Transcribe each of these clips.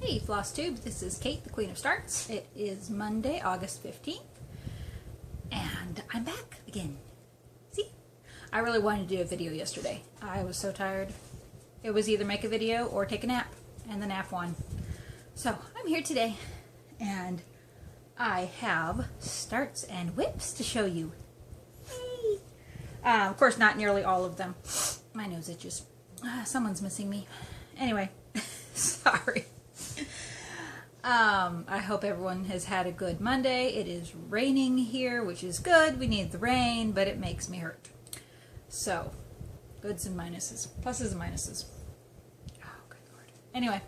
Hey Flosstube, this is Kate, the Queen of Starts. It is Monday, August 15th, and I'm back again. See? I really wanted to do a video yesterday. I was so tired. It was either make a video or take a nap, and the nap won. So, I'm here today, and I have starts and whips to show you. Hey! Of course, not nearly all of them. My nose itches. Someone's missing me. Anyway, sorry. I hope everyone has had a good Monday. It is raining here, which is good. We need the rain, but it makes me hurt. So, goods and minuses. Pluses and minuses. Oh, good Lord. Anyway,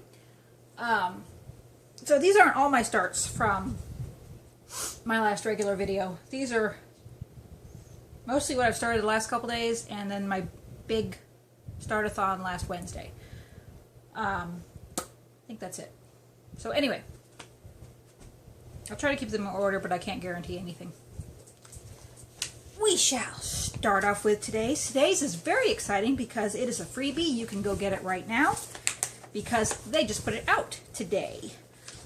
so these aren't all my starts from my last regular video. These are mostly what I've started the last couple days, and then my big start-a-thon last Wednesday. I think that's it. So anyway, I'll try to keep them in order, but I can't guarantee anything. We shall start off with today's. Today's is very exciting because it is a freebie. You can go get it right now because they just put it out today.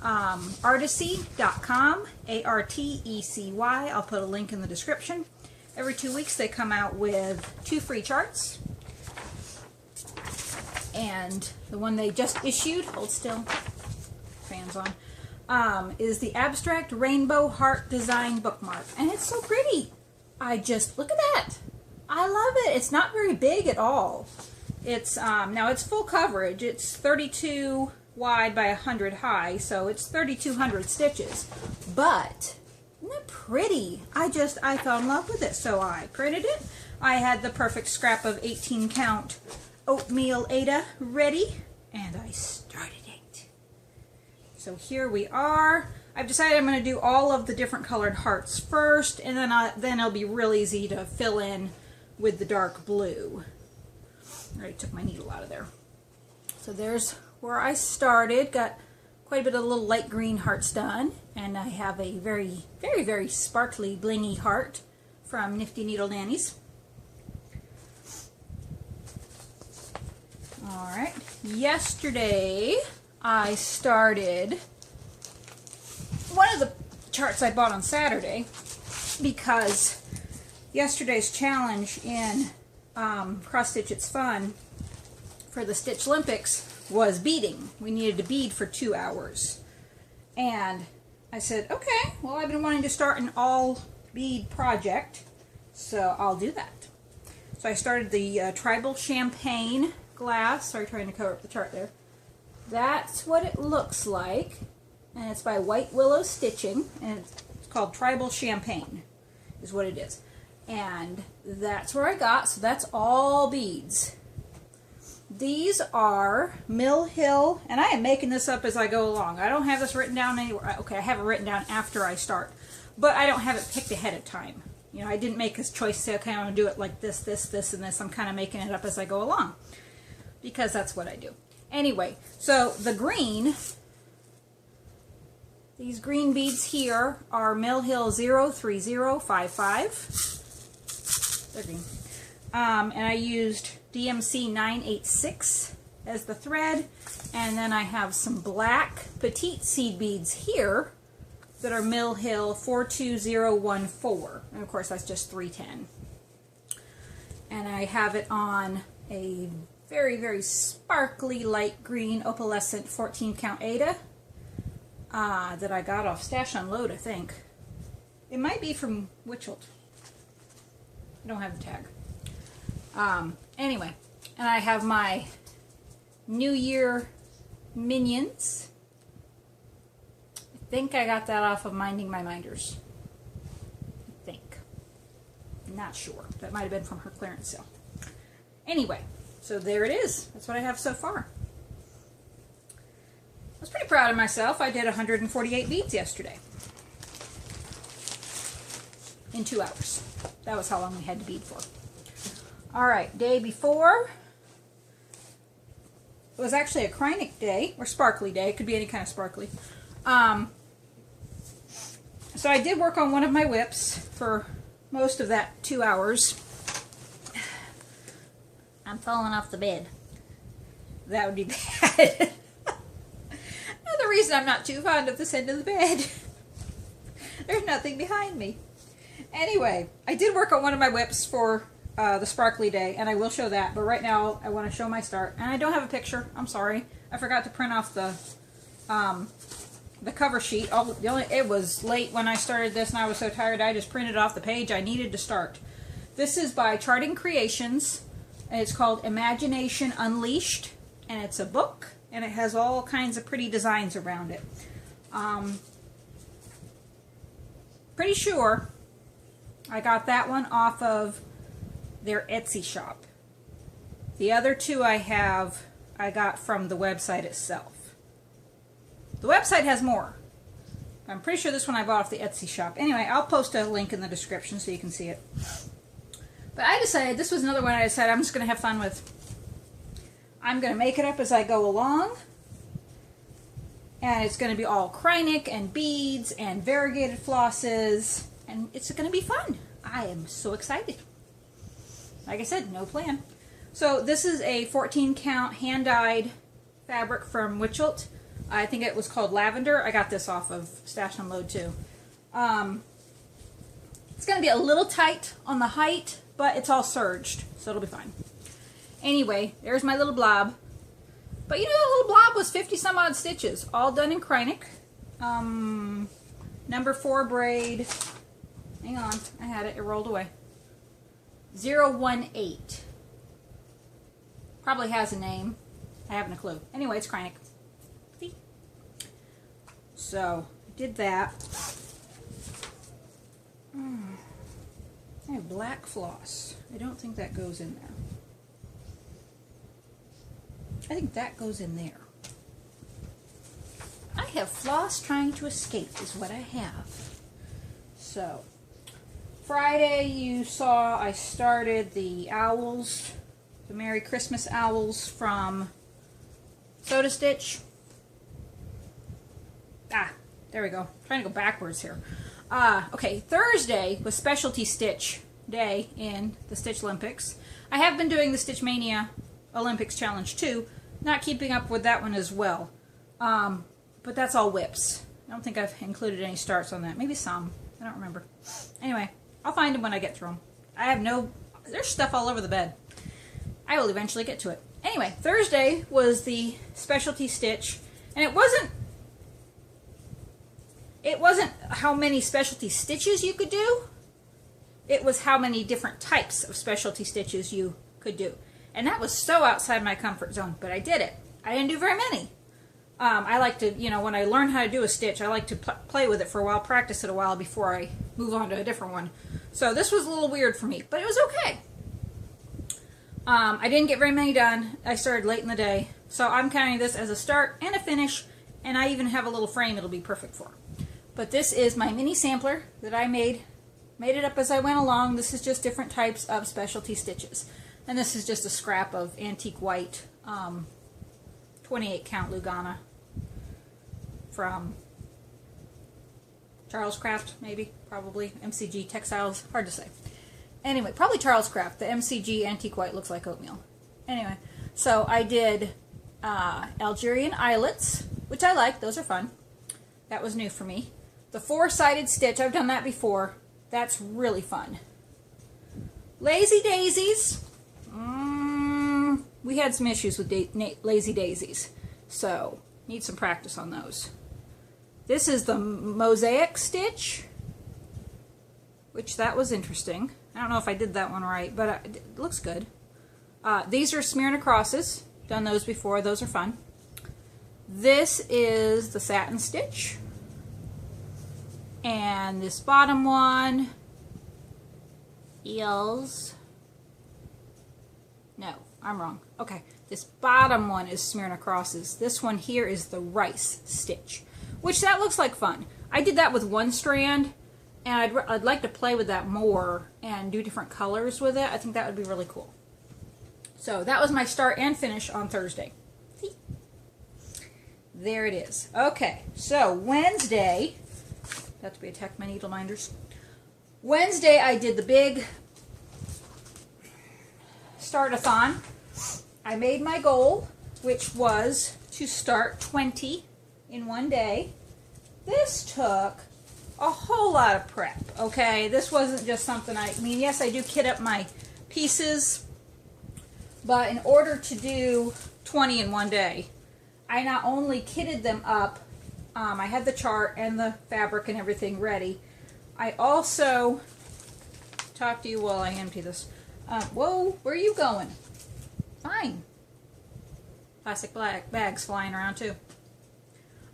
Artecy.com, A-R-T-E-C-Y. I'll put a link in the description. Every 2 weeks they come out with 2 free charts. And the one they just issued, hold still, fans on, is the Abstract Rainbow Heart Design Bookmark. And it's so pretty. Look at that. I love it. It's not very big at all. It's, now it's full coverage. It's 32 wide by 100 high, so it's 3,200 stitches. But, isn't it pretty? I fell in love with it, so I printed it. I had the perfect scrap of 18 count oatmeal Ada ready, and I started it. So here we are. I've decided I'm going to do all of the different colored hearts first, and then it'll be real easy to fill in with the dark blue. I already took my needle out of there. So there's where I started. Got quite a bit of little light green hearts done, and I have a very, very, very sparkly, blingy heart from Nifty Needle Nannies. Alright, yesterday I started one of the charts I bought on Saturday because yesterday's challenge in Cross Stitch It's Fun for the Stitch Olympics was beading. We needed to bead for 2 hours. And I said, okay, well, I've been wanting to start an all bead project, so I'll do that. So I started the Tribal Champagne glass. Sorry, trying to cover up the chart there. That's what it looks like, and it's by White Willow Stitching, and it's called Tribal Champagne is what it is. And that's where I got, so that's all beads. These are Mill Hill, and I am making this up as I go along. I don't have this written down anywhere. Okay, I have it written down after I start, but I don't have it picked ahead of time. You know, I didn't make this choice to say, okay, I'm going to do it like this, this, this, and this. I'm kind of making it up as I go along, because that's what I do. Anyway, so the green, these green beads here are Mill Hill 03055. They're green. And I used DMC 986 as the thread, and then I have some black petite seed beads here that are Mill Hill 42014, and of course that's just 310. And I have it on a very, very sparkly light green opalescent 14 count Ada that I got off Stash Unload, I think. It might be from Witchelt. I don't have the tag. Anyway, and I have my New Year Minions. I think I got that off of Minding My Minders. I think. Not sure. That might have been from her clearance sale. Anyway, so there it is. That's what I have so far. I was pretty proud of myself. I did 148 beads yesterday. In 2 hours. That was how long we had to bead for. Alright, day before. It was actually a Krynic day, or sparkly day. It could be any kind of sparkly. So I did work on one of my whips for most of that 2 hours. I'm falling off the bed. That would be bad. reason, I'm not too fond of this end of the bed. There's nothing behind me. Anyway, I did work on one of my whips for the sparkly day, and I will show that. But right now, I want to show my start. And I don't have a picture. I'm sorry. I forgot to print off the cover sheet. It was late when I started this, and I was so tired, I just printed off the page I needed to start. This is by Charting Creations, and it's called Imagination Unleashed, and it's a book, and it has all kinds of pretty designs around it. Pretty sure I got that one off of their Etsy shop. The other two I got from the website itself. The website has more. I'm pretty sure this one I bought off the Etsy shop. Anyway, I'll post a link in the description so you can see it. But I decided this was another one I decided I'm just going to have fun with. I'm going to make it up as I go along. And it's going to be all Kreinik and beads and variegated flosses. And it's going to be fun. I am so excited. Like I said, no plan. So this is a 14 count hand-dyed fabric from Wichelt. I think it was called Lavender. I got this off of Stash and Load too. It's going to be a little tight on the height, but it's all serged, so it'll be fine. Anyway, there's my little blob. But you know, the little blob was 50 some odd stitches, all done in Kreinik. Number 4 braid. Hang on, I had it. It rolled away. 018. Probably has a name. I haven't a clue. Anyway, it's Kreinik. See? So, I did that. I have black floss. I don't think that goes in there. I think that goes in there. I have floss trying to escape is what I have. So, Friday you saw I started the owls, the Merry Christmas owls from Soda Stitch. There we go. I'm trying to go backwards here. Okay, Thursday was Specialty Stitch Day in the Stitch Olympics. I have been doing the Stitch Mania Olympics Challenge too. Not keeping up with that one as well. But that's all whips. I don't think I've included any starts on that. Maybe some. I don't remember. Anyway, I'll find them when I get through them. There's stuff all over the bed. I will eventually get to it. Anyway, Thursday was the Specialty Stitch. And it wasn't how many specialty stitches you could do. It was how many different types of specialty stitches you could do. And that was so outside my comfort zone, but I did it. I didn't do very many. I like to, when I learn how to do a stitch, I like to play with it for a while, practice it a while before I move on to a different one. So this was a little weird for me, but it was okay. I didn't get very many done. I started late in the day. So I'm counting this as a start and a finish, and I even have a little frame it'll be perfect for. But this is my mini sampler that I made it up as I went along. This is just different types of specialty stitches. And this is just a scrap of antique white 28 count Lugana from Charles Craft, maybe, probably. MCG Textiles, hard to say. Anyway, probably Charles Craft. The MCG antique white looks like oatmeal. Anyway, so I did Algerian eyelets, which I like. Those are fun. That was new for me. The 4-sided stitch, I've done that before. That's really fun. Lazy daisies. We had some issues with lazy daisies, so need some practice on those. This is the mosaic stitch, which that was interesting. I don't know if I did that one right, but it looks good. These are Smyrna crosses. Done those before. Those are fun. This is the satin stitch. And this bottom one is... No, I'm wrong. Okay, this bottom one is Smyrna crosses. This one here is the rice stitch, which that looks like fun. I did that with one strand, and I'd like to play with that more and do different colors with it. I think that would be really cool. So that was my start and finish on Thursday. See? There it is. Okay, so Wednesday... Have to be attacked my needle minders. Wednesday I did the big start-a-thon. I made my goal, which was to start 20 in one day. This took a whole lot of prep, okay? This wasn't just something I mean, yes, I do kit up my pieces, but in order to do 20 in one day, I not only kitted them up, I had the chart and the fabric and everything ready. I also, talk to you while I empty this. Whoa, where are you going? Fine. Plastic bags flying around too.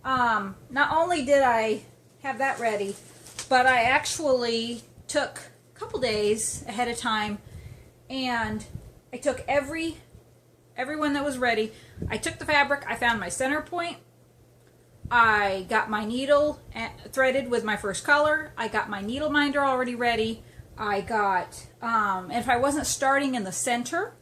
Not only did I have that ready, but I actually took a couple days ahead of time and I took everyone that was ready. I took the fabric, I found my center point, I got my needle threaded with my first color, I got my needle minder already ready, I got, if I wasn't starting in the center,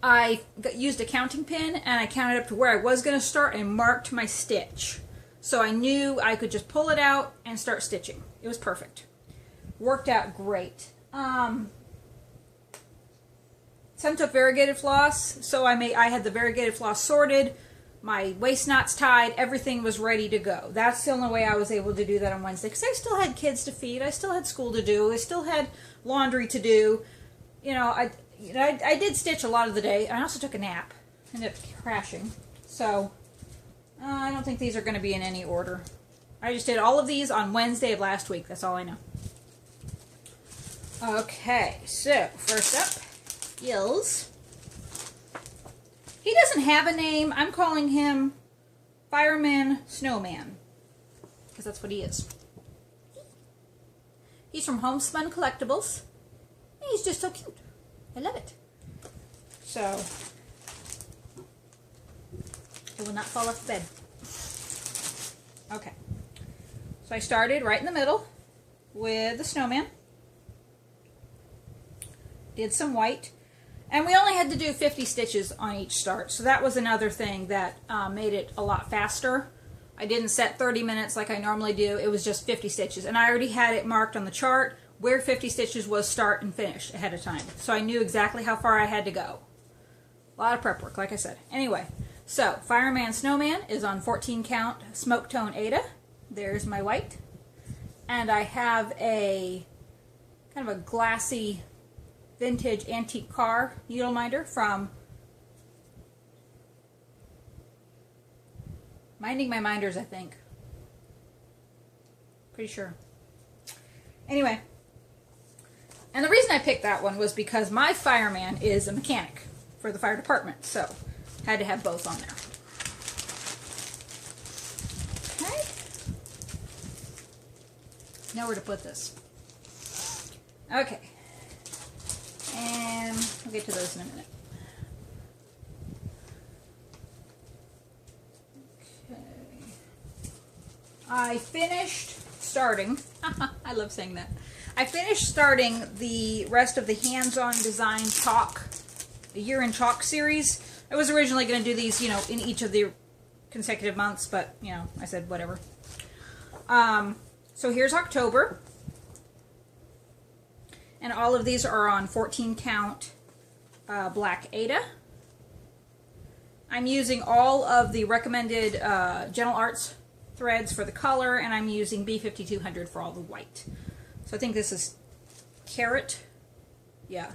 I used a counting pin and I counted up to where I was going to start and marked my stitch. So I knew I could just pull it out and start stitching. It was perfect. Worked out great. Some took variegated floss, so I had the variegated floss sorted, my waist knots tied, everything was ready to go. That's the only way I was able to do that on Wednesday because I still had kids to feed, I still had school to do, I still had laundry to do. You know, I did stitch a lot of the day. I also took a nap. Ended up crashing. So, I don't think these are going to be in any order. I just did all of these on Wednesday of last week. That's all I know. Okay, so first up is... He doesn't have a name. I'm calling him Fireman Snowman. Because that's what he is. He's from Homespun Collectibles. And he's just so cute. I love it. So, it will not fall off the bed. Okay. So I started right in the middle with the snowman. Did some white. And we only had to do 50 stitches on each start. So that was another thing that made it a lot faster. I didn't set 30 minutes like I normally do. It was just 50 stitches. And I already had it marked on the chart where 50 stitches was start and finish ahead of time. So I knew exactly how far I had to go. A lot of prep work, like I said. Anyway, so Fireman Snowman is on 14 count Smoke Tone Ada. There's my white. And I have a kind of a glassy vintage antique car needle minder from Minding My Minders, I think. Pretty sure. Anyway. And the reason I picked that one was because my fireman is a mechanic for the fire department, so had to have both on there. Okay. Now where to put this. Okay. And we'll get to those in a minute. Okay. I finished starting. I love saying that. I finished starting the rest of the hands-on design chalk, the Year in Chalk series. I was originally going to do these, you know, in each of the consecutive months, but, you know, I said whatever. So here's October. And all of these are on 14 count black Ada. I'm using all of the recommended Gentle Arts threads for the color, and I'm using B5200 for all the white. So I think this is carrot. Yeah.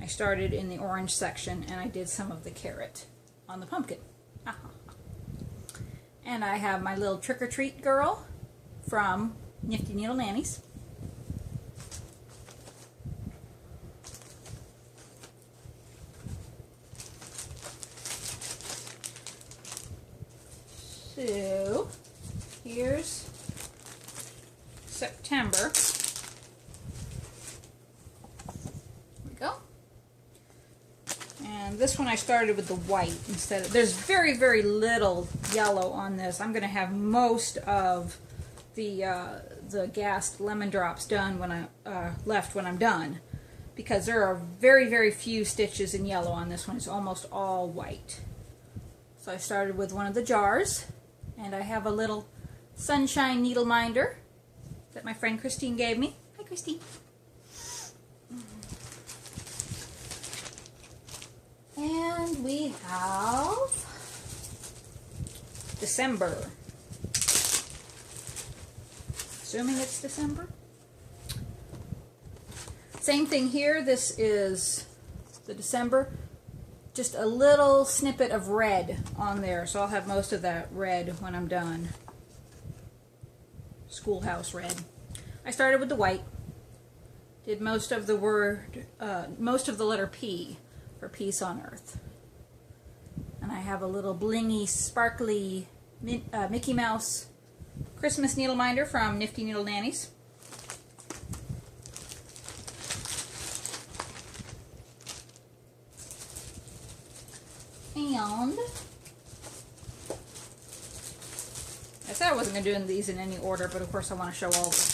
I started in the orange section and I did some of the carrot on the pumpkin. And I have my little Trick or Treat girl from Nifty Needle Nannies. So, here's September. There we go. And this one I started with the white instead of, there's very, very little yellow on this. I'm going to have most of the gassed lemon drops done when I left when I'm done, because there are very, very few stitches in yellow on this one. It's almost all white. So I started with one of the jars, and I have a little sunshine needle minder that my friend Christine gave me. Hi, Christine. And we have December. Assuming it's December. Same thing here. This is the December. Just a little snippet of red on there, so I'll have most of that red when I'm done. Schoolhouse red. I started with the white. Did most of the letter P for Peace on Earth. And I have a little blingy, sparkly Mickey Mouse Christmas needle minder from Nifty Needle Nannies. And I said I wasn't going to do these in any order, but of course I want to show all of them.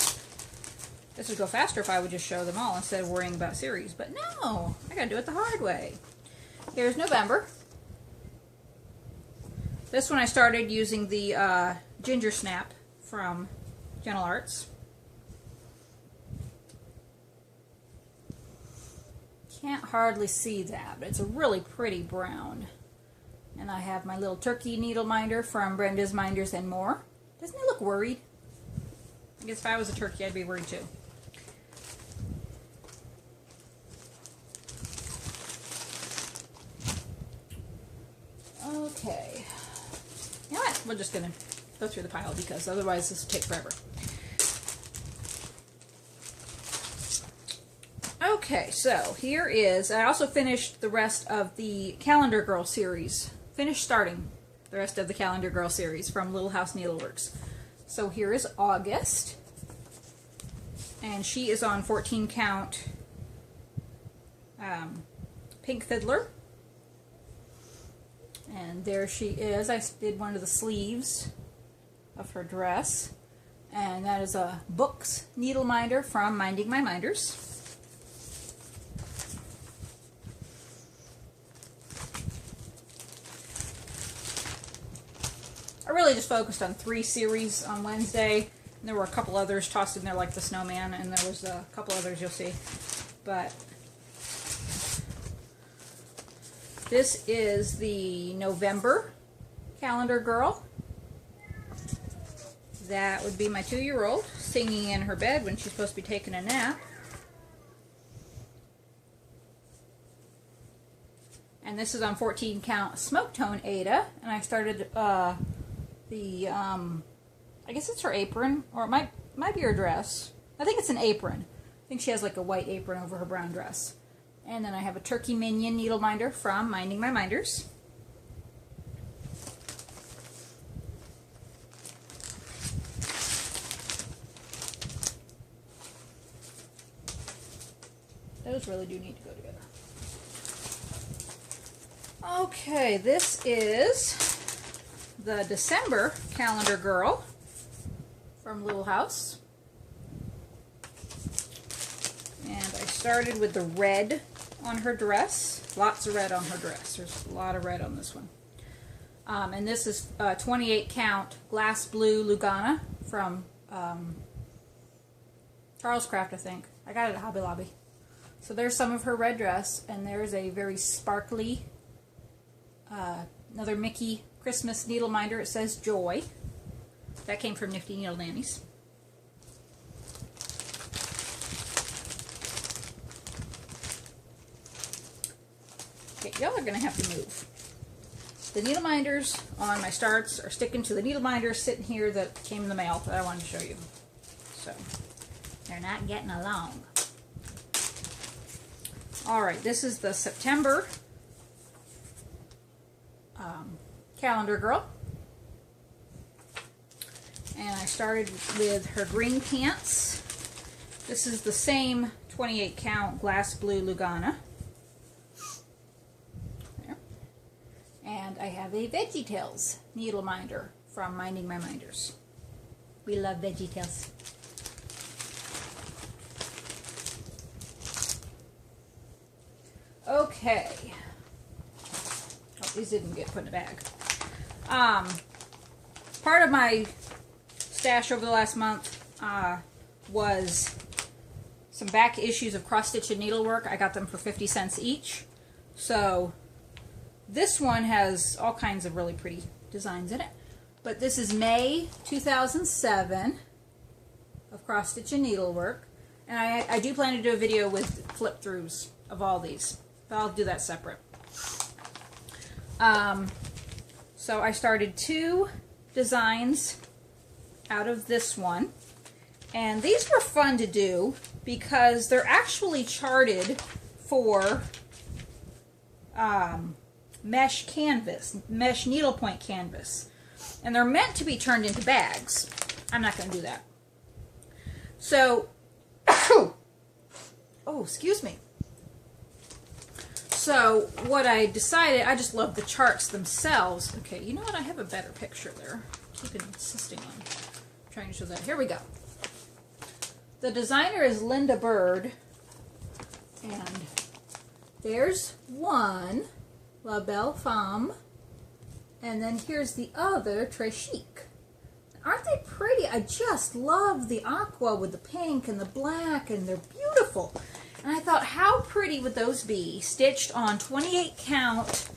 This would go faster if I would just show them all instead of worrying about series. But no, I got to do it the hard way. Here's November. This one I started using the Ginger Snap from Gentle Arts. Can't hardly see that, but it's a really pretty brown. And I have my little turkey needle minder from Brenda's Minders and More. Doesn't it look worried? I guess if I was a turkey, I'd be worried too. Okay. You know what? We're just going to go through the pile because otherwise this will take forever. Okay, so here is, I also finished the rest of the Calendar Girl series. Finished starting the rest of the Calendar Girl series from Little House Needleworks. So here is August. And she is on 14 count Pink Fiddler. And there she is. I did one of the sleeves of her dress. And that is a Books needle minder from Minding My Minders. I really just focused on 3 series on Wednesday. And there were a couple others tossed in there like the snowman, and there was a couple others you'll see. But this is the November Calendar Girl. That would be my 2-year-old singing in her bed when she's supposed to be taking a nap. And this is on 14 count Smoke Tone Ada, and I started I guess it's her apron, or it might be her dress. I think it's an apron. I think she has like a white apron over her brown dress. And then I have a Turkey Minion needle minder from Minding My Minders. Those really do need to go together. Okay, this is the December Calendar Girl from Little House. And I started with the red on her dress. Lots of red on her dress. There's a lot of red on this one. And this is 28 count Glass Blue Lugana from Charles Craft, I think. I got it at Hobby Lobby. So there's some of her red dress, and there's a very sparkly, another Mickey Christmas needle minder. It says Joy. That came from Nifty Needle Nannies. Okay, y'all are going to have to move. The needle minders on my starts are sticking to the needle minders sitting here that came in the mail that I wanted to show you. So, they're not getting along. Alright, this is the September Calendar Girl. And I started with her green pants. This is the same 28 count Glass Blue Lugana. There. And I have a VeggieTales needle minder from Minding My Minders. We love VeggieTales. Okay. Oh, these didn't get put in a bag. Part of my stash over the last month was some back issues of cross stitch and needlework. I got them for 50 cents each. So this one has all kinds of really pretty designs in it. But this is May 2007 of cross stitch and needlework. And I do plan to do a video with flip throughs of all these, but I'll do that separate. So I started 2 designs out of this one, and these were fun to do because they're actually charted for mesh canvas, mesh needlepoint canvas, and they're meant to be turned into bags. I'm not going to do that. So, oh, excuse me. So what I decided, I just love the charts themselves. Okay, you know what? I have a better picture there. I keep insisting on trying to show that. Here we go. The designer is Linda Bird, and there's one, La Belle Femme, and then here's the other, Très Chic. Aren't they pretty? I just love the aqua with the pink and the black, and they're beautiful. And I thought, how pretty would those be, stitched on 28 count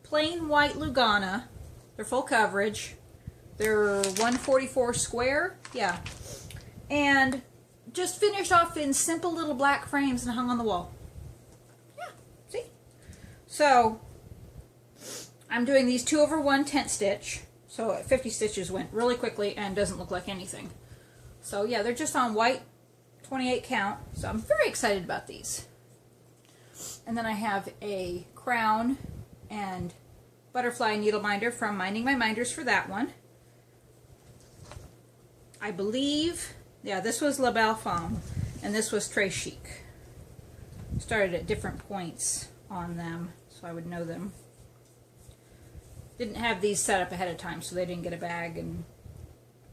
plain white Lugana. They're full coverage. They're 144 square, yeah. And just finished off in simple little black frames and hung on the wall. Yeah, see? So, I'm doing these 2/1 tent stitch. So 50 stitches went really quickly and doesn't look like anything. So yeah, they're just on white 28 count. So I'm very excited about these. And then I have a crown and butterfly needle minder from Minding My Minders for that one. I believe, yeah, this was La Belle Femme and this was Très Chic. Started at different points on them so I would know them. Didn't have these set up ahead of time, so they didn't get a bag and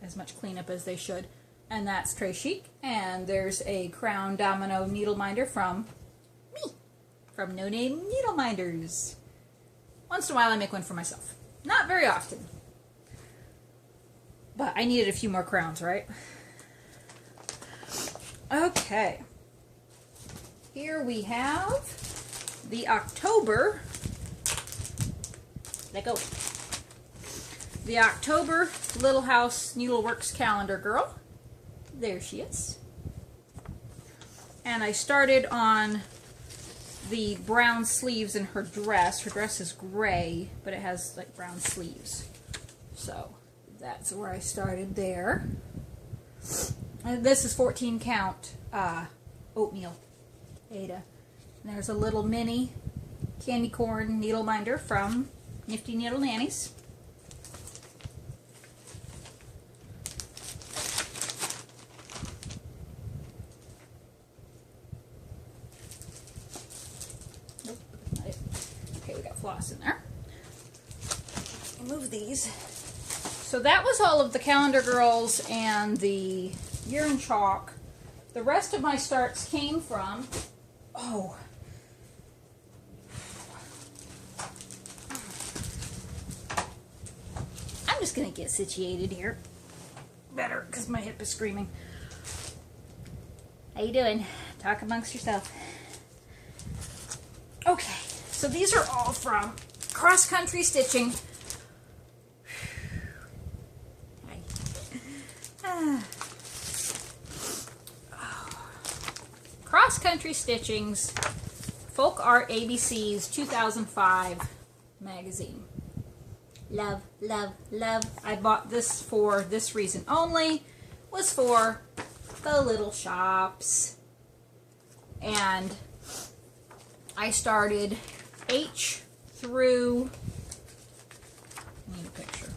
as much cleanup as they should. And that's Très Chic. And there's a Crown Domino needle minder from me, from No Name Needle Minders. Once in a while I make one for myself. Not very often. But I needed a few more crowns, right? Okay. Here we have the October. Let go. The October Little House Needleworks Calendar Girl. There she is. And I started on the brown sleeves in her dress. Her dress is gray, but it has like brown sleeves. So that's where I started there. And this is 14 count oatmeal Ada. And there's a little mini candy corn needle minder from Nifty Needle Nannies. Nope, not it. Okay, we got floss in there. Move these. So that was all of the Calendar Girls and the Yarn Chalk. The rest of my starts came from, oh, I'm just going to get situated here. Better, because my hip is screaming. How you doing? Talk amongst yourself. Okay, so these are all from Cross Country Stitching. Cross Country Stitching's Folk Art ABC's 2005 magazine. Love, love, love. I bought this for this reason only, was for the little shops. And I started H through, I need a picture.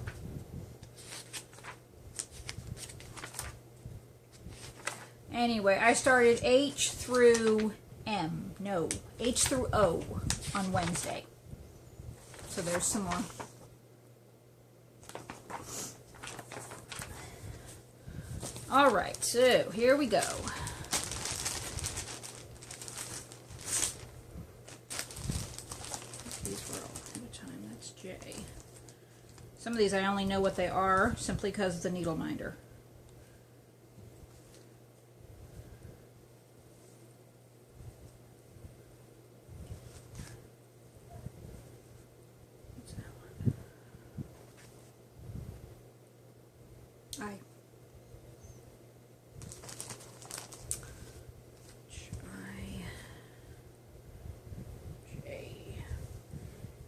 Anyway, I started H through M. No, H through O on Wednesday. So there's some more. All right, so here we go. These were all ahead of time. That's J. Some of these I only know what they are simply because of the needle minder.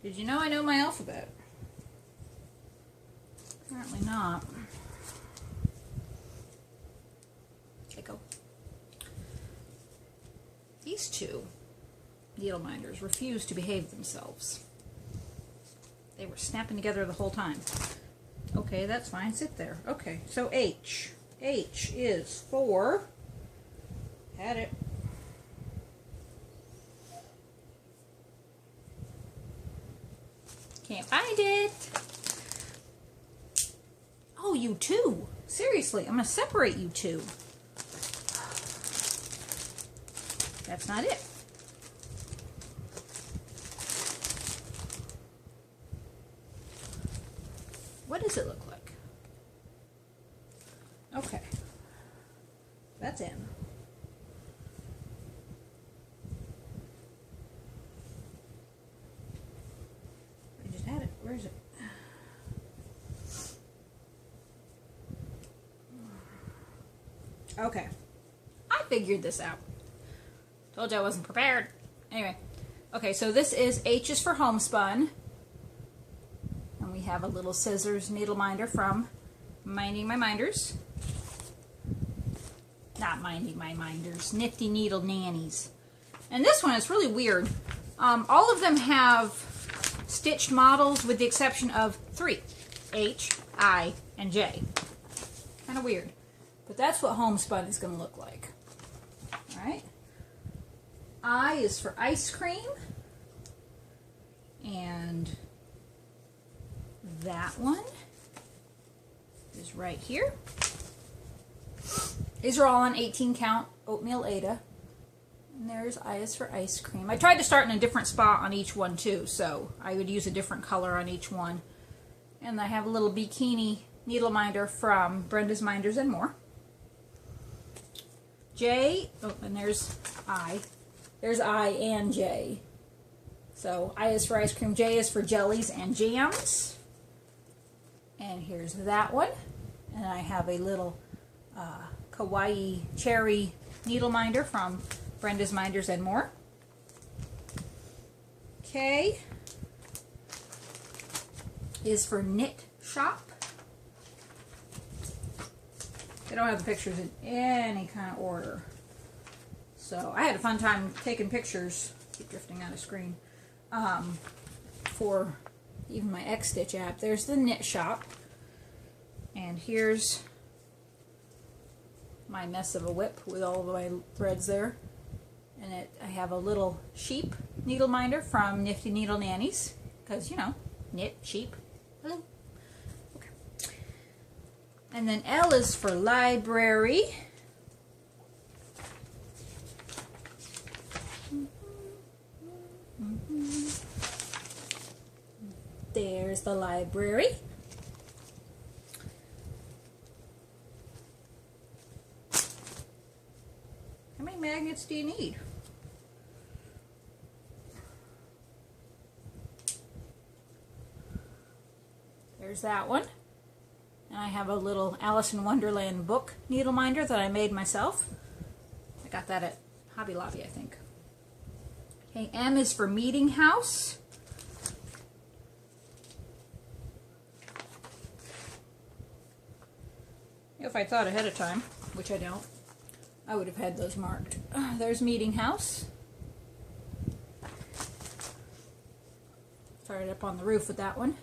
Did you know I know my alphabet? Apparently not. Okay, go. These two needle minders refused to behave themselves. They were snapping together the whole time. Okay, that's fine. Sit there. Okay, so H. H is for... Had it. Can't find it. Oh, you two. Seriously, I'm going to separate you two. That's not it. What does it look like? Okay. That's in. I just had it. Where is it? Okay. I figured this out. Told you I wasn't prepared. Anyway. Okay, so this is H is for homespun. And we have a little scissors needle minder from Minding My Minders. Not Minding My Minders. Nifty Needle Nannies. And this one is really weird. All of them have stitched models with the exception of 3. H, I, and J. Kind of weird. But that's what homespun is going to look like. Alright. I is for ice cream. And that one is right here. These are all on 18 count oatmeal Aida. And there's I is for ice cream. I tried to start in a different spot on each one too, so I would use a different color on each one. And I have a little bikini needle minder from Brenda's Minders and More. J, oh, and there's I. There's I and J. So I is for ice cream, J is for jellies and jams. And here's that one. And I have a little kawaii cherry needle minder from Brenda's Minders and More. K is for knit shop. They don't have the pictures in any kind of order. So I had a fun time taking pictures. Keep drifting out of screen. For even my X-Stitch app. There's the knit shop. And here's my mess of a whip with all of my threads there. And I have a little sheep needle minder from Nifty Needle Nannies. Because, you know, knit, sheep. Hello. Okay. And then L is for library. There's the library. How many magnets do you need? There's that one. And I have a little Alice in Wonderland book needle minder that I made myself. I got that at Hobby Lobby, I think. Okay, M is for Meeting House. If I thought ahead of time, which I don't, I would have had those marked. There's Meeting House. Started up on the roof with that one.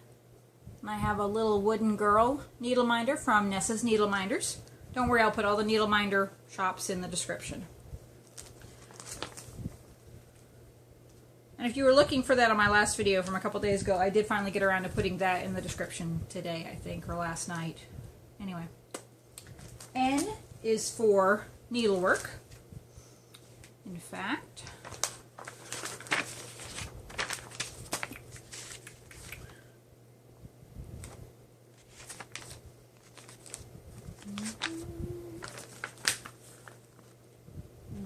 And I have a little wooden girl needle minder from Nessa's Needle Minders. Don't worry, I'll put all the needle minder shops in the description. And if you were looking for that on my last video from a couple days ago, I did finally get around to putting that in the description today, I think, or last night. Anyway. N is for needlework. In fact,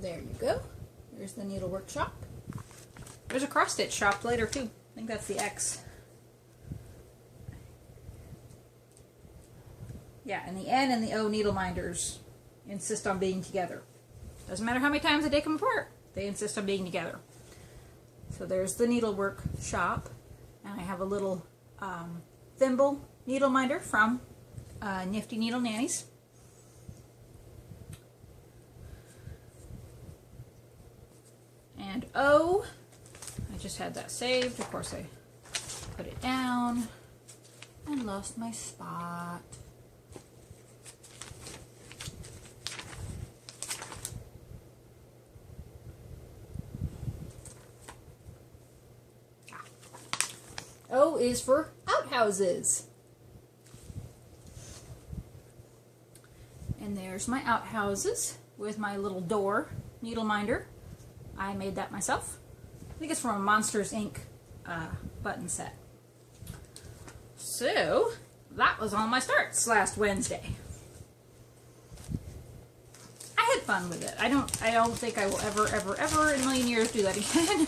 there you go. There's the needlework shop. There's a cross stitch shop later too. I think that's the X. Yeah, and the N and the O needle minders insist on being together. Doesn't matter how many times I take them apart, they insist on being together. So there's the needlework shop. And I have a little thimble needle minder from Nifty Needle Nannies. And O, I just had that saved. Of course, I put it down and lost my spot. O is for outhouses. And there's my outhouses with my little door needle minder. I made that myself. I think it's from a Monsters Inc. Button set. So that was all my starts last Wednesday. I had fun with it. I don't think I will ever in a million years do that again.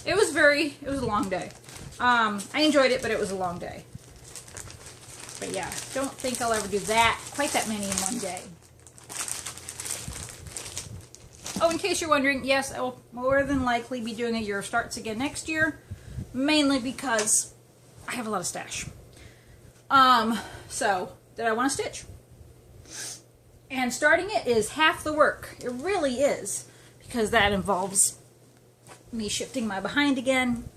It was a long day. I enjoyed it, but it was a long day. But yeah, don't think I'll ever do quite that many in one day. Oh, in case you're wondering, yes, I will more than likely be doing a year of starts again next year, mainly because I have a lot of stash. So, that I want to stitch. And starting it is half the work. It really is, because that involves me shifting my behind again.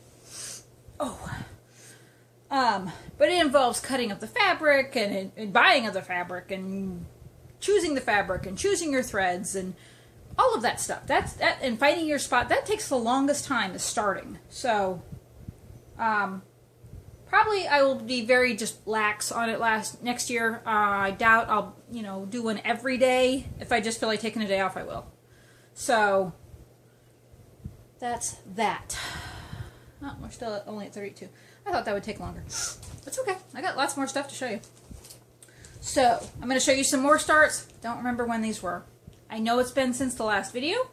But it involves cutting up the fabric and buying of the fabric and choosing the fabric and choosing your threads and all of that stuff. And finding your spot, that takes the longest time is starting. So, probably I will be very just lax on it next year. I doubt I'll, do one every day. If I just feel like taking a day off, I will. So, that's that. Oh, we're still only at 32. I thought that would take longer. That's okay. I got lots more stuff to show you. So, I'm going to show you some more starts. Don't remember when these were. I know it's been since the last video.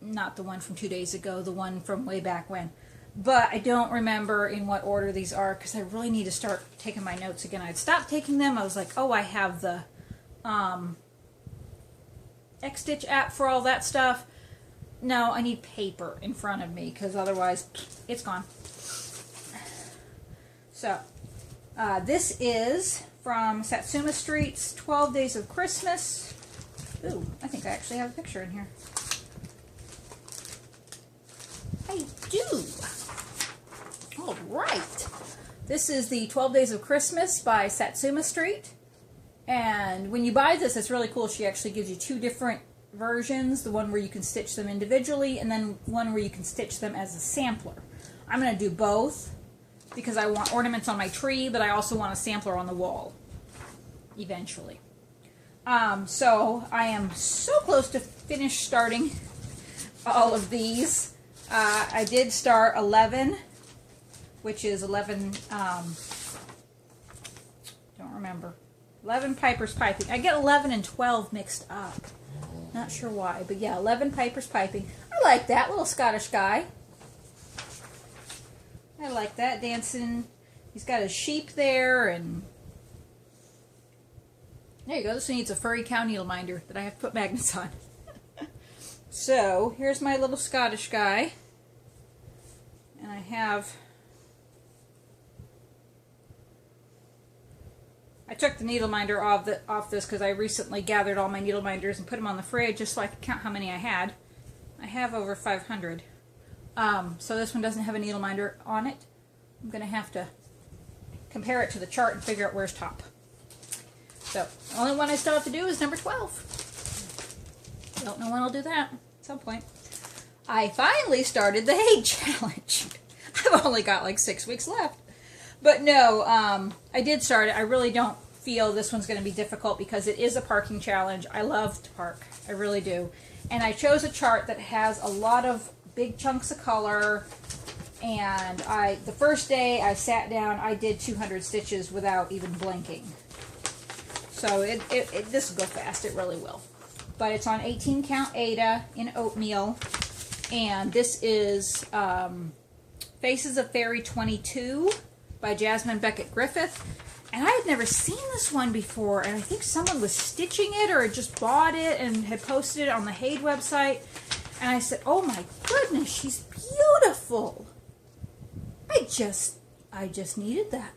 Not the one from 2 days ago, the one from way back when. But I don't remember in what order these are because I really need to start taking my notes again. I'd stopped taking them. I was like, oh, I have the X-Stitch app for all that stuff. No, I need paper in front of me because otherwise it's gone. So, this is from Satsuma Street's 12 Days of Christmas. Ooh, I think I actually have a picture in here. I do. All right. This is the 12 Days of Christmas by Satsuma Street. And when you buy this, it's really cool. She actually gives you two different versions. The one where you can stitch them individually and then one where you can stitch them as a sampler. I'm going to do both because I want ornaments on my tree, but I also want a sampler on the wall eventually. So I am so close to finish starting all of these. I did start 11, which is 11, don't remember, 11 Piper's Piping. I get 11 and 12 mixed up. Not sure why, but yeah, 11 Piper's Piping. I like that little Scottish guy. I like that, dancing. He's got his sheep there, and there you go. This one needs a furry cow needle minder that I have to put magnets on. So, here's my little Scottish guy. And I took the needle minder off this because I recently gathered all my needle minders and put them on the fridge just so I could count how many I had. I have over 500. So this one doesn't have a needle minder on it. I'm going to have to compare it to the chart and figure out where's top. So, the only one I still have to do is number 12. Don't know when I'll do that. At some point. I finally started the hay challenge. I've only got like 6 weeks left. But no, I did start it. I really don't feel this one's going to be difficult because it is a parking challenge. I love to park. I really do. And I chose a chart that has a lot of big chunks of color. And the first day I sat down, I did 200 stitches without even blinking. So this will go fast. It really will. But it's on 18 count Aida in oatmeal. And this is Faces of Fairy 22 by Jasmine Beckett Griffith. And I had never seen this one before. And I think someone was stitching it or had just bought it and had posted it on the Haid website. And I said, oh my goodness, she's beautiful. I just needed that.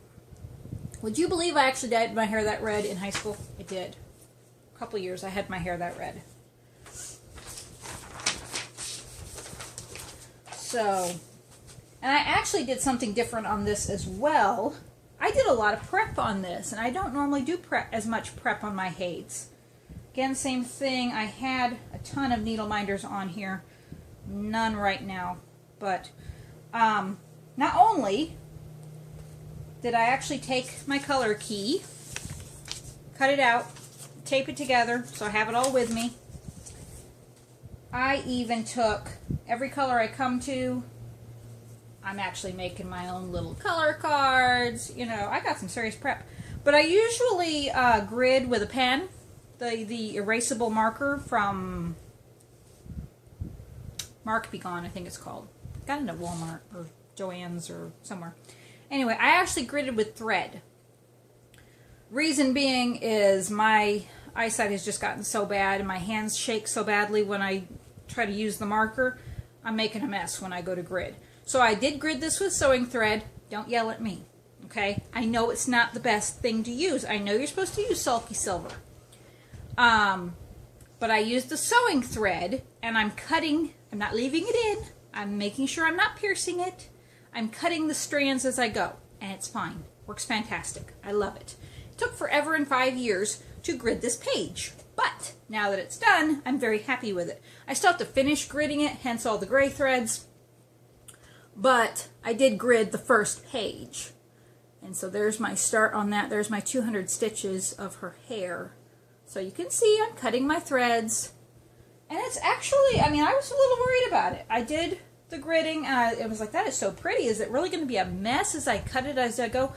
Would you believe I actually dyed my hair that red in high school? I did. A couple years I had my hair that red. So, and I actually did something different on this as well. I did a lot of prep on this, and I don't normally do as much prep on my Hades. Again, same thing. I had a ton of needle minders on here. None right now. But not only did I actually take my color key, cut it out, tape it together so I have it all with me. I even took every color I come to. I'm actually making my own little color cards. You know, I got some serious prep. But I usually grid with a pen, the erasable marker from Mark Be Gone, I think it's called. Got it at Walmart or Joann's or somewhere. Anyway, I actually gridded with thread. Reason being is my eyesight has just gotten so bad and my hands shake so badly when I try to use the marker. I'm making a mess when I go to grid. So I did grid this with sewing thread. Don't yell at me, okay? I know it's not the best thing to use. I know you're supposed to use sulky silver. But I used the sewing thread and I'm cutting. I'm not leaving it in. I'm making sure I'm not piercing it. I'm cutting the strands as I go, and it's fine. Works fantastic. I love it. It took forever and 5 years to grid this page, but now that it's done, I'm very happy with it. I still have to finish gridding it, hence all the gray threads, but I did grid the first page. And so there's my start on that. There's my 200 stitches of her hair. So you can see I'm cutting my threads. And it's actually, I mean, I was a little worried about it. I did the gridding, and it was like, that is so pretty. Is it really going to be a mess as I cut it as I go?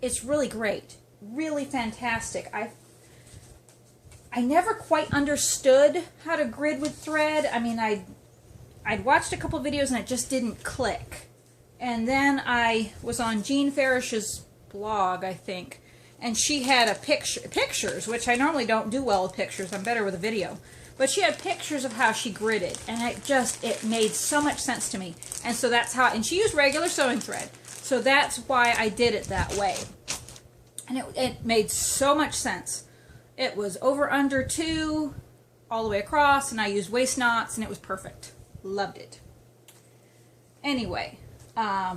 It's really great. Really fantastic. I never quite understood how to grid with thread. I mean, I'd watched a couple videos and it just didn't click. And then I was on Jean Farish's blog, I think, and she had a pictures, which I normally don't do well with pictures. I'm better with a video. But she had pictures of how she gridded, and it made so much sense to me. And so that's how, and she used regular sewing thread. So that's why I did it that way. And it made so much sense. It was over under 2 all the way across, and I used waist knots, and it was perfect. Loved it. Anyway, I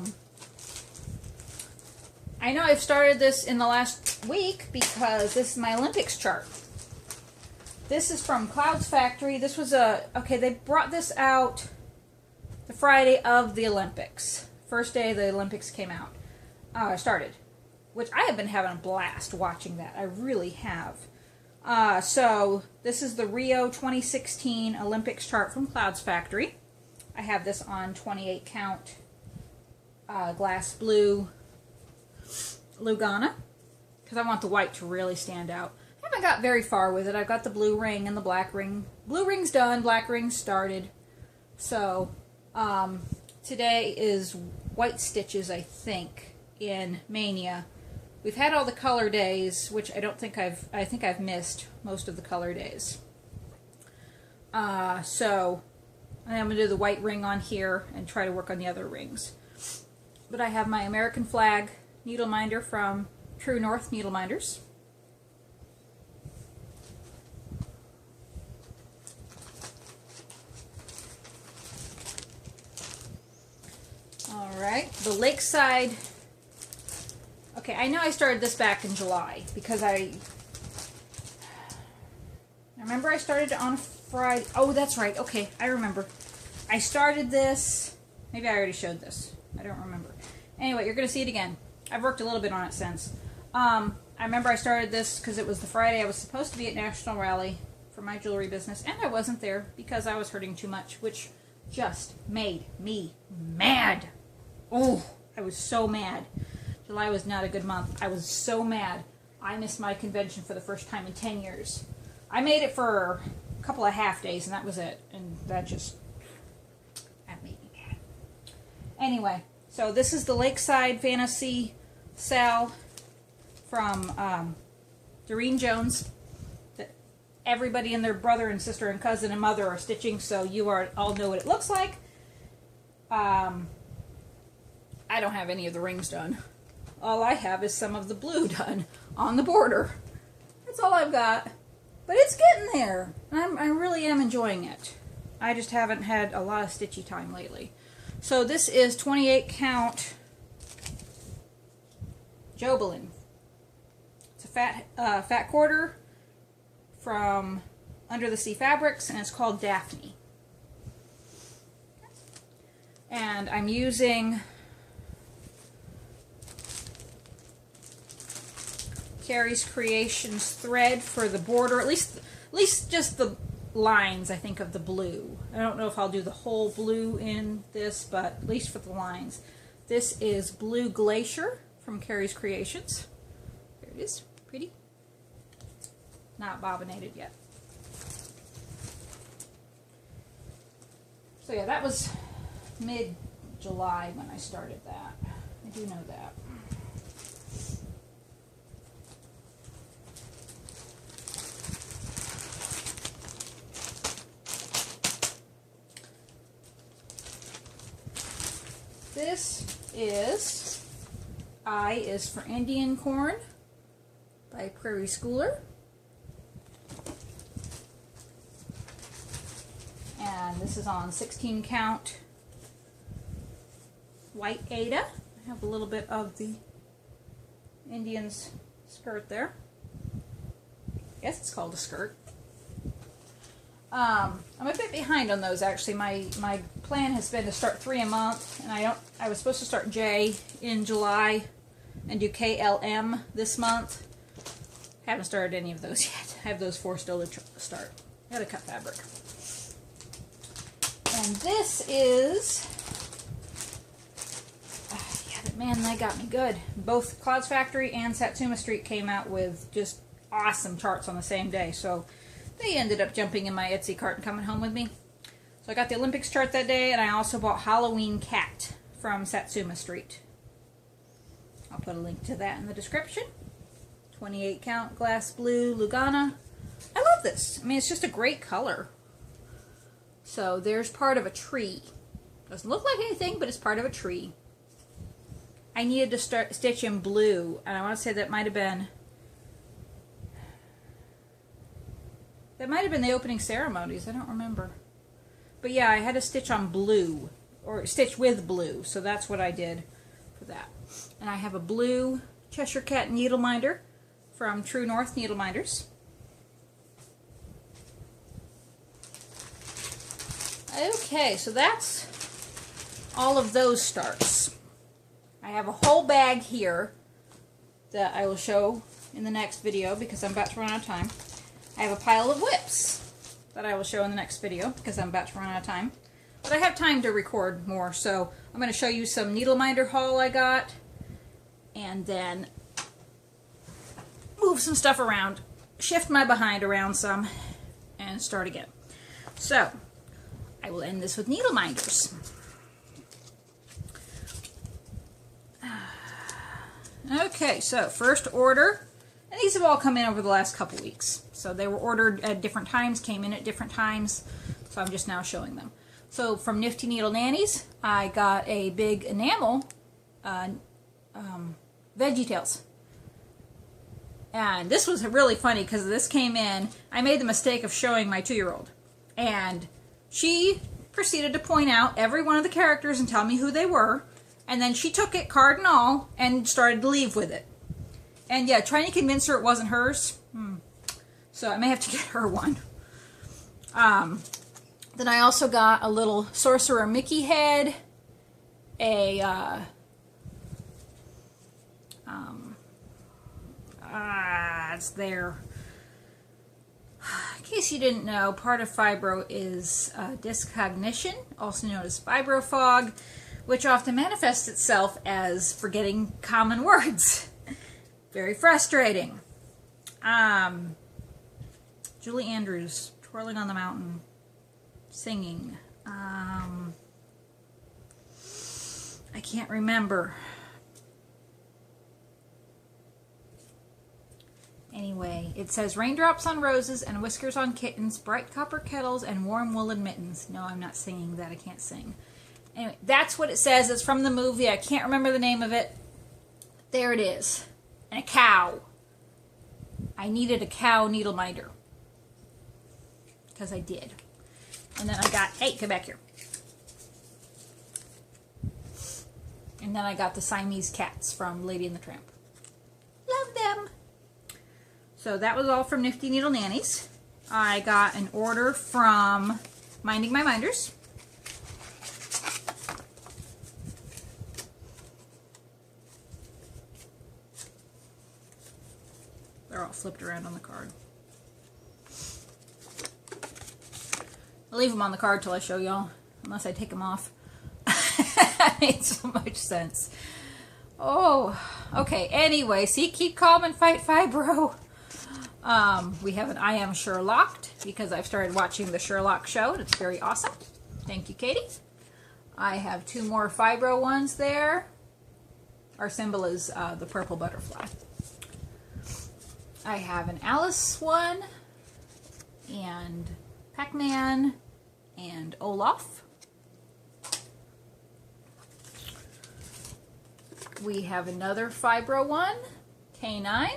know I've started this in the last week because this is my Olympics chart. This is from Clouds Factory. This was okay, they brought this out the Friday of the Olympics. First day the Olympics came out. Started. Which I have been having a blast watching that. I really have. So, this is the Rio 2016 Olympics chart from Clouds Factory. I have this on 28 count glass blue Lugana. Because I want the white to really stand out. I haven't got very far with it. I've got the blue ring and the black ring. Blue ring's done, black ring's started. So, today is white stitches, I think, in Mania. We've had all the color days, which I think I've missed most of the color days. So, I'm going to do the white ring on here and try to work on the other rings. But I have my American flag needle minder from True North Needle Minders. Alright, the Lakeside. Okay, I know I started this back in July because I remember I started on a Friday. Oh, that's right. Okay, I remember. I started this. Maybe I already showed this. I don't remember. Anyway, you're going to see it again. I've worked a little bit on it since. I remember I started this because it was the Friday I was supposed to be at National Rally for my jewelry business, and I wasn't there because I was hurting too much, which just made me mad. Oh, I was so mad. July was not a good month. I was so mad. I missed my convention for the first time in 10 years. I made it for a couple of half days, and that was it. And that made me mad. Anyway, so this is the Lakeside Fantasy Sal from Doreen Jones. That everybody and their brother and sister and cousin and mother are stitching, so you all know what it looks like. I don't have any of the rings done. All I have is some of the blue done on the border. That's all I've got. But it's getting there. I really am enjoying it. I just haven't had a lot of stitchy time lately. So this is 28 count Jobelin. It's a fat quarter from Under the Sea Fabrics, and it's called Daphne. And I'm using Carrie's Creations thread for the border, at least just the lines, I think, of the blue. I don't know if I'll do the whole blue in this, but at least for the lines. This is Blue Glacier from Carrie's Creations. There it is, pretty. Not bobbinated yet. So yeah, that was mid-July when I started that. I do know that. This is I is for Indian Corn by Prairie Schooler. And this is on 16 count white Aida. I have a little bit of the Indian's skirt there. I guess it's called a skirt. I'm a bit behind on those actually. My plan has been to start 3 a month, and I was supposed to start J in July and do KLM this month. Haven't started any of those yet. I have those 4 still to start. I gotta cut fabric. And this is, man, that got me good. Both Clouds Factory and Satsuma Street came out with just awesome charts on the same day, so they ended up jumping in my Etsy cart and coming home with me. So I got the Olympics chart that day, and I also bought Halloween Cat from Satsuma Street. I'll put a link to that in the description. 28 count glass blue Lugana. I love this. I mean, it's just a great color. So there's part of a tree. Doesn't look like anything, but it's part of a tree. I needed to stitch in blue, and I want to say that might have been the opening ceremonies. I don't remember. But yeah, I had to stitch on blue, or stitch with blue, so that's what I did for that. And I have a blue Cheshire Cat needle minder from True North Needle Minders. Okay, so that's all of those starts. I have a whole bag here that I will show in the next video because I'm about to run out of time. I have a pile of whips that I will show in the next video because I'm about to run out of time. But I have time to record more, so I'm going to show you some needle minder haul I got, and then move some stuff around, shift my behind around some, and start again. So, I will end this with needle minders. Okay, so first order, and these have all come in over the last couple weeks. So they were ordered at different times, came in at different times, so I'm just now showing them. So from Nifty Needle Nannies, I got a big enamel VeggieTales. And this was really funny because this came in, I made the mistake of showing my 2-year-old. And she proceeded to point out every one of the characters and tell me who they were. And then she took it, card and all, and started to leave with it. And yeah, trying to convince her it wasn't hers. So I may have to get her one. Then I also got a little Sorcerer Mickey head. It's there. In case you didn't know, part of fibro is dyscognition, also known as fibro fog, which often manifests itself as forgetting common words. Very frustrating. Julie Andrews, Twirling on the Mountain, singing. I can't remember. Anyway, it says raindrops on roses and whiskers on kittens, bright copper kettles and warm woolen mittens. No, I'm not singing that. I can't sing. Anyway, that's what it says. It's from the movie. I can't remember the name of it. There it is. And a cow. I needed a cow needle minder. Because I did. And then I got, hey, come back here. And then I got the Siamese cats from Lady and the Tramp. Love them. So that was all from Nifty Needle Nannies. I got an order from Minding My Minders. They're all flipped around on the card. I'll leave them on the card till I show y'all, unless I take them off. That made so much sense. Oh, okay. Anyway, see, keep calm and fight fibro. We have an I Am Sherlocked because I've started watching the Sherlock show. And it's very awesome. Thank you, Katie. I have 2 more fibro ones there. Our symbol is the purple butterfly. I have an Alice one, and Pac-Man, and Olaf. We have another fibro one, K9.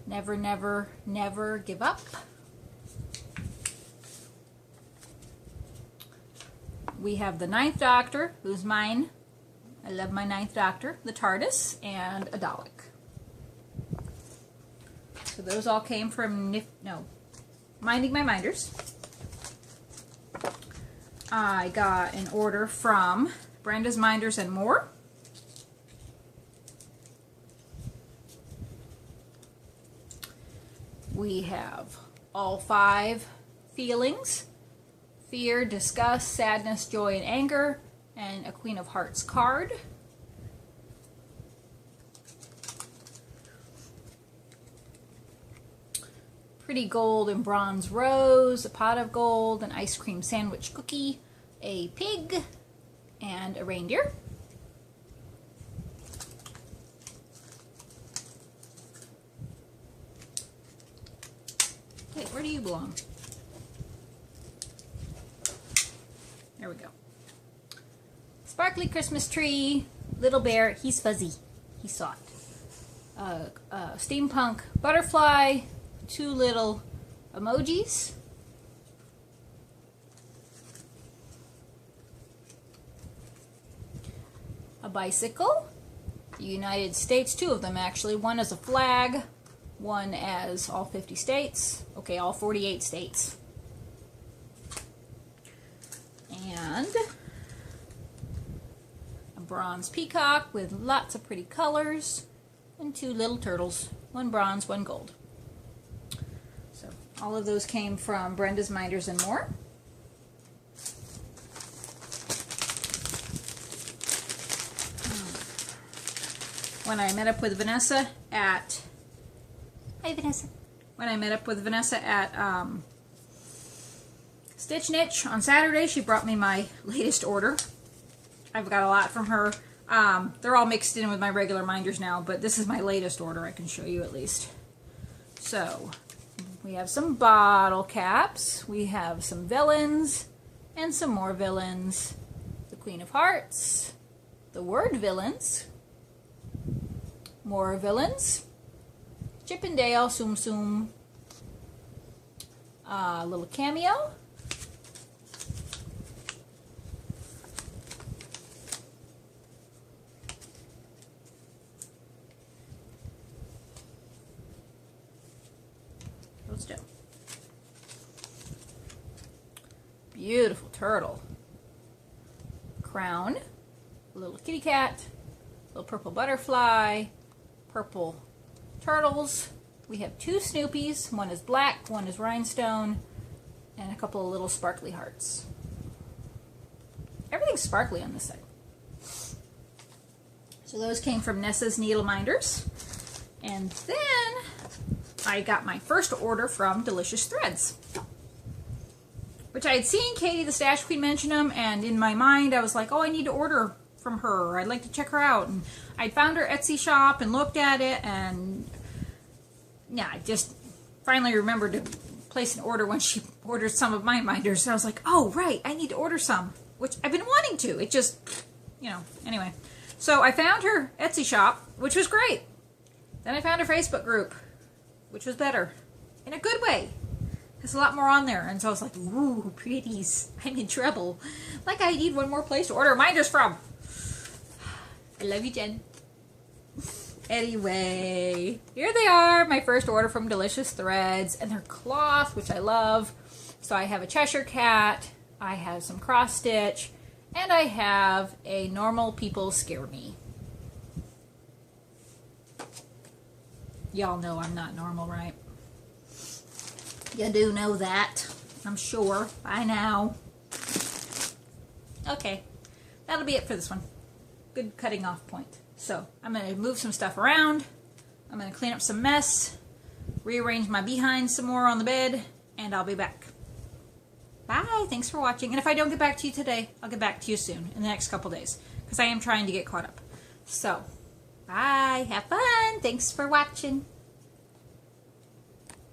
Never, never, never give up. We have the 9th Doctor, who's mine. I love my 9th Doctor, the TARDIS, and a Dalek. So those all came from Minding My Minders. I got an order from Brenda's Minders and More. We have all 5 feelings: fear, disgust, sadness, joy, and anger, and a Queen of Hearts card. Pretty gold and bronze rose, a pot of gold, an ice cream sandwich cookie, a pig, and a reindeer. Wait, where do you belong? There we go. Sparkly Christmas tree, little bear, he's fuzzy, he's soft. Steampunk butterfly, 2 little emojis. A bicycle. The United States, 2 of them actually. One as a flag, one as all 50 states. Okay, all 48 states. And a bronze peacock with lots of pretty colors. And 2 little turtles. 1 bronze, 1 gold. So all of those came from Brenda's Minders and More. When I met up with Vanessa at... Hi, Vanessa. When I met up with Vanessa at Stitch Niche on Saturday, she brought me my latest order. I've got a lot from her. They're all mixed in with my regular minders now, but this is my latest order. I can show you at least. So, we have some bottle caps. We have some villains and some more villains. The Queen of Hearts. The word villains. More villains. Chip and Dale, Tsum Tsum. Little cameo. Still. Beautiful turtle. Crown. A little kitty cat. Little purple butterfly. Purple turtles. We have 2 Snoopies. One is black, one is rhinestone, and a couple of little sparkly hearts. Everything's sparkly on this side. So those came from Nessa's Needle Minders. And then I got my first order from Delicious Threads, which I had seen Katie the Stash Queen mention them, and in my mind I was like, oh, I need to order from her. I'd like to check her out. And I found her Etsy shop and looked at it, and yeah, I just finally remembered to place an order when she ordered some of my minders. So I was like, oh, right, I need to order some. which I've been wanting to. It just, you know, anyway. So I found her Etsy shop, which was great. Then I found her Facebook group, which was better. In a good way. There's a lot more on there. And so I was like, ooh, pretties. I'm in trouble. Like I need one more place to order reminders from. I love you, Jen. Anyway, here they are. My first order from Delicious Threads. And they're cloth, which I love. So I have a Cheshire Cat. I have some cross stitch. And I have a Normal People Scare Me. Y'all know I'm not normal, right? You do know that, I'm sure, by now. Okay, that'll be it for this one. Good cutting off point. So, I'm going to move some stuff around. I'm going to clean up some mess, rearrange my behind some more on the bed, and I'll be back. Bye, thanks for watching. And if I don't get back to you today, I'll get back to you soon, in the next couple days, because I am trying to get caught up. So, bye, have fun, thanks for watching.